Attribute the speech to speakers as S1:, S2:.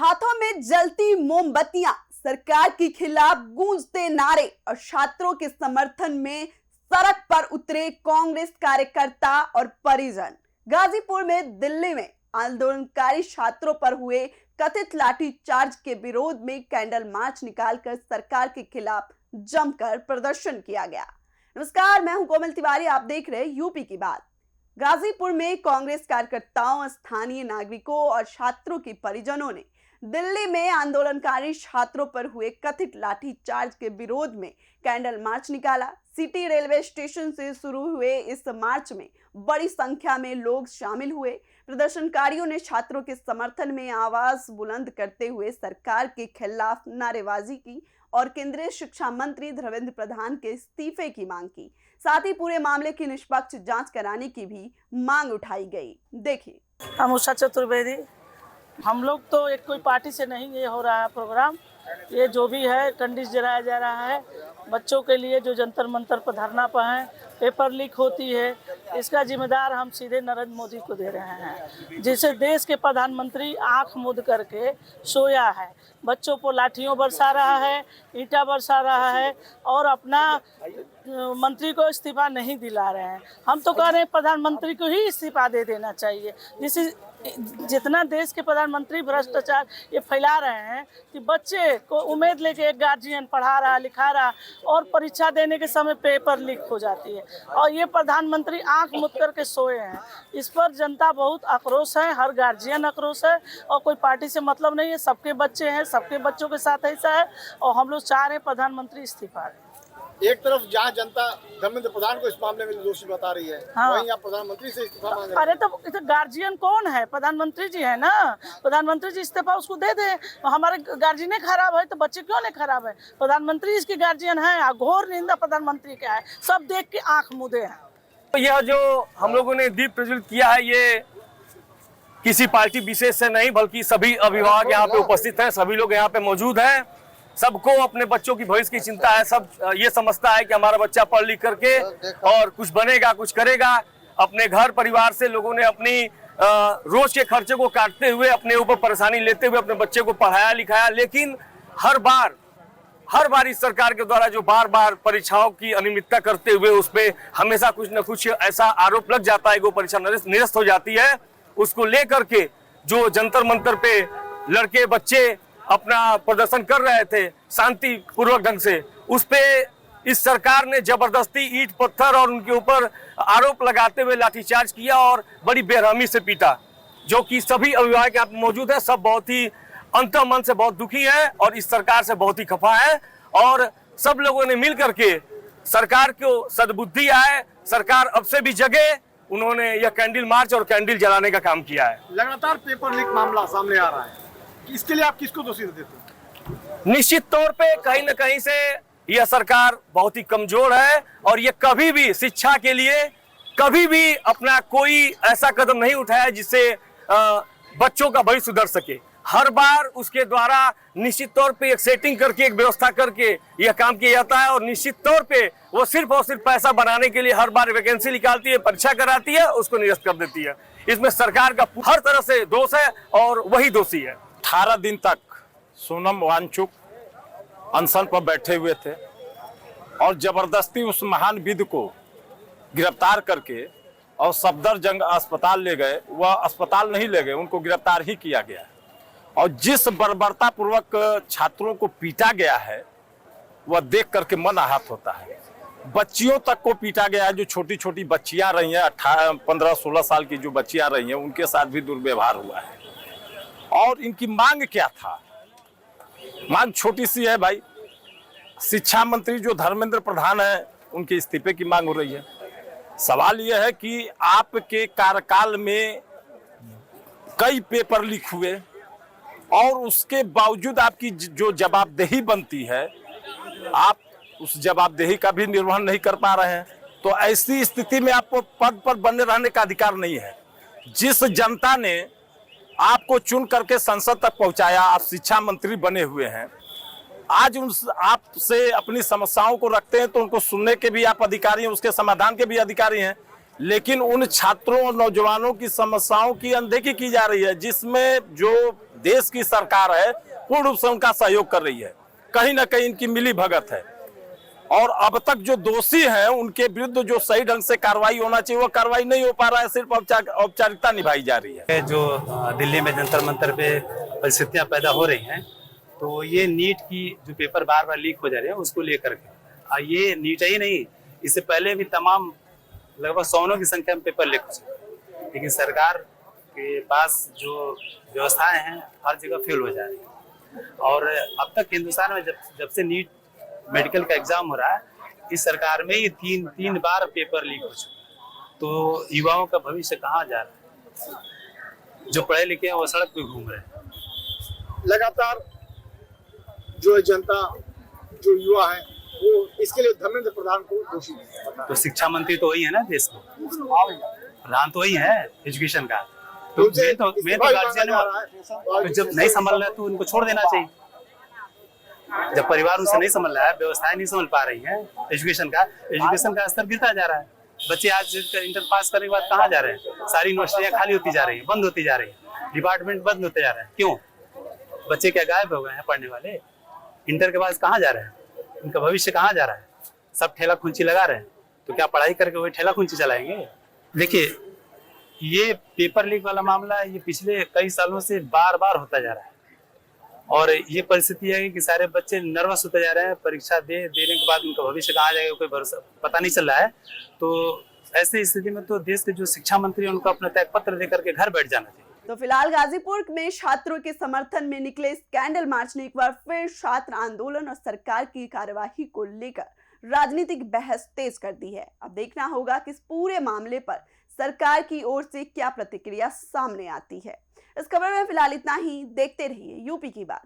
S1: हाथों में जलती मोमबत्तियां, सरकार के खिलाफ गूंजते नारे और छात्रों के समर्थन में सड़क पर उतरे कांग्रेस कार्यकर्ता और परिजन। गाजीपुर में दिल्ली में आंदोलनकारी छात्रों पर हुए कथित लाठीचार्ज के विरोध में कैंडल मार्च निकालकर सरकार के खिलाफ जमकर प्रदर्शन किया गया। नमस्कार, मैं हूं कोमल तिवारी, आप देख रहे हैं यूपी की बात। गाजीपुर में कांग्रेस कार्यकर्ताओं, स्थानीय नागरिकों और छात्रों के परिजनों ने दिल्ली में आंदोलनकारी छात्रों पर हुए कथित लाठीचार्ज के विरोध में कैंडल मार्च निकाला। सिटी रेलवे स्टेशन से शुरू हुए इस मार्च में बड़ी संख्या में लोग शामिल हुए। प्रदर्शनकारियों ने छात्रों के समर्थन में आवाज बुलंद करते हुए सरकार के खिलाफ नारेबाजी की और केंद्रीय शिक्षा मंत्री धर्मेंद्र प्रधान के इस्तीफे की मांग की। साथ ही पूरे मामले की निष्पक्ष जांच कराने की भी मांग उठाई गई। देखिए,
S2: हम उषा चतुर्वेदी, हम लोग तो एक कोई पार्टी से नहीं ये हो रहा है प्रोग्राम। ये जो भी है कंडिस जलाया जा रहा है बच्चों के लिए, जो जंतर मंतर पर धरना पर हैं, पेपर लीक होती है, इसका जिम्मेदार हम सीधे नरेंद्र मोदी को दे रहे हैं, जिसे देश के प्रधानमंत्री आंख मूंद करके सोया है। बच्चों को लाठियों बरसा रहा है, ईंटा बरसा रहा है और अपना मंत्री को इस्तीफा नहीं दिला रहे हैं। हम तो कह रहे हैं प्रधानमंत्री को ही इस्तीफा दे देना चाहिए। जितना देश के प्रधानमंत्री भ्रष्टाचार ये फैला रहे हैं कि बच्चे को उम्मीद लेके एक गार्जियन पढ़ा रहा, लिखा रहा और परीक्षा देने के समय पेपर लीक हो जाती है और ये प्रधानमंत्री आंख मूंद करके सोए हैं। इस पर जनता बहुत आक्रोश है, हर गार्जियन आक्रोश है और कोई पार्टी से मतलब नहीं है। सबके बच्चे हैं, सबके बच्चों के साथ ऐसा है और हम लोग चाह रहे हैं प्रधानमंत्री इस्तीफा दें।
S3: एक तरफ जहां जनता धर्मेंद्र प्रधान को इस मामले में दोषी बता रही है,
S2: हाँ।
S3: वहीं आप प्रधानमंत्री से इस्तीफा मांग रहे
S2: अरे तो गार्जियन कौन है? प्रधानमंत्री जी है ना। प्रधानमंत्री जी इस्तीफा उसको दे दे। हमारे गार्जियन खराब है तो बच्चे क्यों नहीं खराब है? प्रधानमंत्री इसकी गार्जियन है। घोर निंदा प्रधानमंत्री का है, सब देख के आंख मूंदे हैं।
S4: तो यह जो हम लोगों ने दीप प्रज्वलित किया है, ये किसी पार्टी विशेष से नहीं बल्कि सभी अभिभावक यहाँ पे उपस्थित हैं, सभी लोग यहाँ पे मौजूद हैं। सबको अपने बच्चों की भविष्य की चिंता है। सब ये समझता है कि हमारा बच्चा पढ़ लिख करके और कुछ बनेगा, कुछ करेगा। अपने घर परिवार से लोगों ने अपनी रोज के खर्चे को काटते हुए, अपने ऊपर परेशानी लेते हुए अपने बच्चे को पढ़ाया लिखाया। लेकिन हर बार इस सरकार के द्वारा जो बार बार परीक्षाओं की अनियमितता करते हुए उस पर हमेशा कुछ न कुछ ऐसा आरोप लग जाता है कि वो परीक्षा निरस्त हो जाती है। उसको लेकर के जो जंतर मंतर पे लड़के बच्चे अपना प्रदर्शन कर रहे थे शांतिपूर्वक ढंग से, उस पे इस सरकार ने जबरदस्ती ईंट पत्थर और उनके ऊपर आरोप लगाते हुए लाठीचार्ज किया और बड़ी बेरहमी से पीटा। जो कि सभी अभिभावक यहाँ पे मौजूद है, सब बहुत ही अंतर्मन से बहुत दुखी है और इस सरकार से बहुत ही खफा है। और सब लोगों ने मिल करके सरकार को सद्बुद्धि आए, सरकार अब से भी जगे, उन्होंने यह कैंडल मार्च और कैंडल जलाने का काम किया है।
S3: लगातार पेपर लीक मामला सामने आ रहा है, इसके लिए आप किसको दोषी देते हैं?
S4: निश्चित तौर पे कहीं न कहीं से यह सरकार बहुत ही कमजोर है और ये कभी भी शिक्षा के लिए कभी भी अपना कोई ऐसा कदम नहीं उठाया जिससे बच्चों का भविष्य सुधर सके। हर बार उसके द्वारा निश्चित तौर पे एक सेटिंग करके, एक व्यवस्था करके यह काम किया जाता है और निश्चित तौर पे वो सिर्फ और सिर्फ पैसा बनाने के लिए हर बार वैकेंसी निकालती है, परीक्षा कराती है, उसको निरस्त कर देती है। इसमें सरकार का हर तरह से दोष है और वही दोषी है।
S5: 18 दिन तक सोनम वांगचुक अनशन पर बैठे हुए थे और जबरदस्ती उस महान विद को गिरफ्तार करके और सफदरजंग अस्पताल ले गए। वह अस्पताल नहीं ले गए, उनको गिरफ्तार ही किया गया। और जिस बर्बरतापूर्वक छात्रों को पीटा गया है वह देख करके मन आहत होता है। बच्चियों तक को पीटा गया है, जो छोटी छोटी बच्चियां रही हैं, 15-16 साल की जो बच्चियां रही हैं, उनके साथ भी दुर्व्यवहार हुआ है। और इनकी मांग क्या था? मांग छोटी सी है भाई। शिक्षा मंत्री जो धर्मेंद्र प्रधान है, उनके इस्तीफे की मांग हो रही है। सवाल यह है कि आपके कार्यकाल में कई पेपर लीक हुए और उसके बावजूद आपकी जो जवाबदेही बनती है, आप उस जवाबदेही का भी निर्वहन नहीं कर पा रहे हैं। तो ऐसी स्थिति में आपको पद पर बने रहने का अधिकार नहीं है। जिस जनता ने आपको चुन करके संसद तक पहुंचाया, आप शिक्षा मंत्री बने हुए हैं, आज आपसे अपनी समस्याओं को रखते हैं तो उनको सुनने के भी आप अधिकारी हैं, उसके समाधान के भी अधिकारी हैं। लेकिन उन छात्रों और नौजवानों की समस्याओं की अनदेखी की जा रही है, जिसमें जो देश की सरकार है, पूर्ण रूप से उनका सहयोग कर रही है। कहीं ना कहीं इनकी मिली भगत है और अब तक जो दोषी हैं उनके विरुद्ध जो सही ढंग से कार्रवाई होना चाहिए वो कार्रवाई नहीं हो पा रहा है, सिर्फ औपचारिकता निभाई जा रही है।
S6: जो दिल्ली में जंतर मंतर पे परिस्थितियां पैदा हो रही हैं, तो ये नीट की जो पेपर बार बार लीक हो जा रहे हैं उसको लेकर के, ये नीट ही नहीं, इससे पहले भी तमाम लगभग 100 की संख्या में पेपर लीक हो चुके, लेकिन सरकार के पास जो व्यवस्थाएं हैं हर जगह फेल हो जा रही है। और अब तक हिंदुस्तान में जब से नीट मेडिकल का एग्जाम हो रहा है, इस सरकार में ही तीन बार पेपर लीक हो चुके, तो युवाओं का भविष्य कहाँ जा रहा है? जो पढ़े लिखे हैं वो सड़क पे घूम रहे हैं।
S3: लगातार जो जनता, जो युवा है, वो इसके लिए धर्मेंद्र प्रधान को दोषी बताया।
S6: तो शिक्षा मंत्री तो वही है ना देश में, प्रधान तो वही है एजुकेशन का, तो मैं तो गार्जियन तो जब नहीं संभल रहा है तो उनको छोड़ देना चाहिए। जब परिवार उनसे नहीं संभल रहा है, व्यवस्थाएं नहीं संभल पा रही हैं, एजुकेशन का स्तर गिरता जा रहा है। बच्चे आज इंटर पास करने के बाद कहाँ जा रहे हैं? सारी यूनिवर्सिटियां खाली होती जा रही हैं, बंद होती जा रही हैं, डिपार्टमेंट बंद होते जा रहे हैं। क्यों? बच्चे क्या गायब हो गए हैं पढ़ने वाले? इंटर के बाद कहाँ जा रहे हैं? उनका भविष्य कहाँ जा रहा है? सब ठेला खुंची लगा रहे हैं, तो क्या पढ़ाई करके वही ठेला खुंची चलाएंगे? देखिए, ये पेपर लीक वाला मामला ये पिछले कई सालों से बार बार होता जा रहा है और ये परिस्थिति है कि सारे बच्चे नर्वस होते जा रहे हैं। परीक्षा देने के बाद उनका भविष्य कहाँ जाएगा कोई भरोसा पता नहीं चल रहा है। तो ऐसी स्थिति में तो देश के जो शिक्षा मंत्री है उनको अपना त्याग पत्र देकर के घर बैठ जाना चाहिए।
S1: तो फिलहाल गाजीपुर में छात्रों के समर्थन में निकले इस कैंडल मार्च ने एक बार फिर छात्र आंदोलन और सरकार की कार्यवाही को लेकर राजनीतिक बहस तेज कर दी है। अब देखना होगा कि इस पूरे मामले पर सरकार की ओर से क्या प्रतिक्रिया सामने आती है। इस खबर में फिलहाल इतना ही। देखते रहिए यूपी की बात।